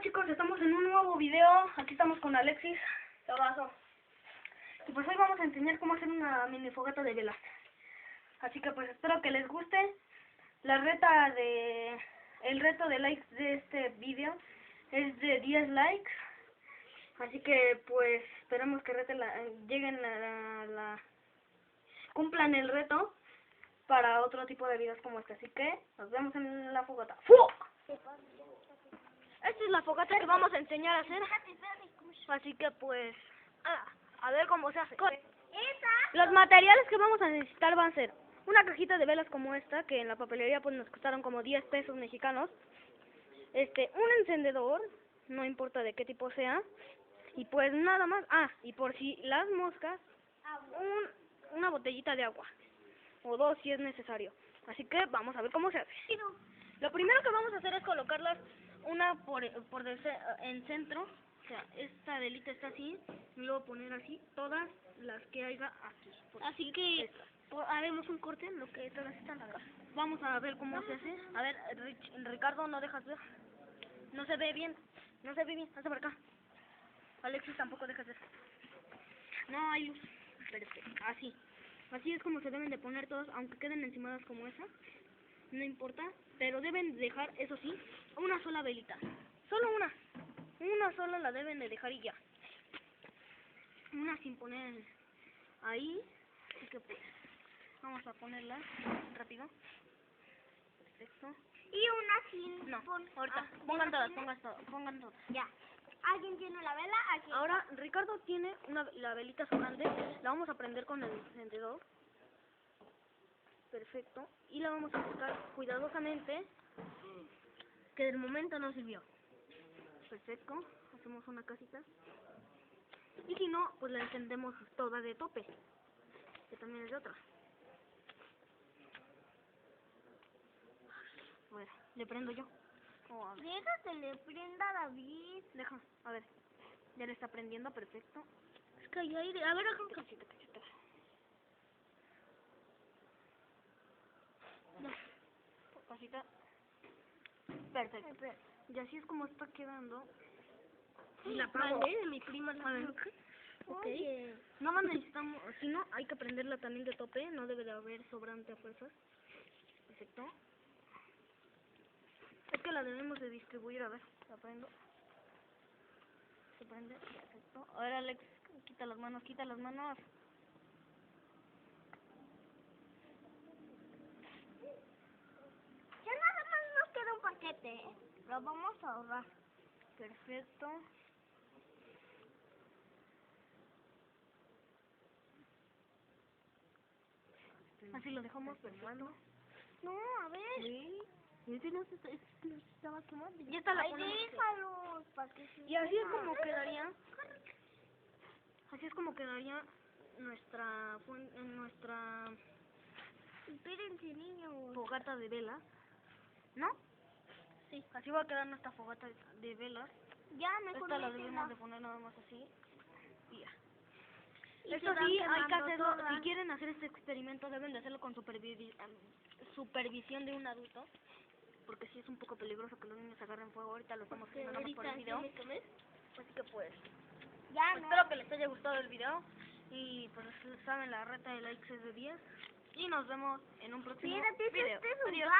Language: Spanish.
chicos, estamos en un nuevo video. Aquí estamos con Alexis. Te abrazo. Y pues hoy vamos a enseñar cómo hacer una mini fogata de velas. Así que pues espero que les guste. El reto de likes de este video es de 10 likes. Así que pues esperemos que lleguen cumplan el reto para otro tipo de videos como este. Así que nos vemos en la fogata. ¡Fu! Esta es la fogata que vamos a enseñar a hacer. Así que pues, a ver cómo se hace. Los materiales que vamos a necesitar van a ser una cajita de velas como esta, que en la papelería pues nos costaron como 10 pesos mexicanos. Un encendedor, no importa de qué tipo sea. Y pues nada más. Y por si las moscas, una botellita de agua. O 2 si es necesario. Así que vamos a ver cómo se hace. Lo primero que vamos a hacer es colocarlas una en centro. O sea, esta velita está así. Y luego poner así todas las que haya aquí. Así que haremos un corte en lo que todas están acá. Vamos a ver cómo se hace. A ver, Ricardo, no dejas ver. No se ve bien. No se ve bien. Hazte por acá. Alexis, tampoco dejas ver. No hay luz. Perfecto. Así. Así es como se deben de poner todos, aunque queden encimadas como esa. No importa, pero deben dejar, eso sí, una sola velita. Solo una. Una sola la deben de dejar y ya. Una sin poner ahí. Así que pues, vamos a ponerla rápido. Perfecto. Y una sin... No, ahorita. Pongan todas. Ya. ¿Alguien tiene la vela? Aquí. Ahora, Ricardo tiene la velita sobrante. La vamos a prender con el encendedor. Perfecto. Y la vamos a buscar cuidadosamente, que del momento no sirvió. Perfecto. Hacemos una casita. Y si no, pues la encendemos toda de tope, que también es de otra. A ver, le prendo yo. Deja que le prenda David. Deja, a ver. Ya le está prendiendo, perfecto. Es que hay aire. A ver, Cachita. Casita. Perfecto. Y así es como está quedando. Y la apago. De mi prima la Okay. No más necesitamos, si no, hay que prenderla también de tope, no debe de haber sobrante a fuerzas. Perfecto. Es que la debemos de distribuir, a ver, la prendo. Se prende, perfecto. A ver, Alex, quita las manos. Ya nada más nos queda un paquete. Lo vamos a ahorrar. Perfecto. Así lo dejamos, perfecto. No, a ver. Sí. Ese no se estaba quemando. Ya está la Ay, ponemos. déjalo. Para que se Y así es como quema. quedaría. Así es como quedaría nuestra Espérense, niños. fogata de velas, ¿no? Sí. Así va a quedar nuestra fogata de velas. Ya, mejor Esta la métela. debemos de poner nada más así y ya. Y Esto se van sí, hay que quemando hacerlo. todas. Si quieren hacer este experimento, deben de hacerlo con supervisión de un adulto, porque sí es un poco peligroso que los niños agarren fuego. Ahorita lo estamos haciendo nada más por el video. Así que pues, Ya, no. espero que les haya gustado el video. Y pues saben, la reta de likes es de 10. Y nos vemos en un próximo Espérate, video. este es un Adiós.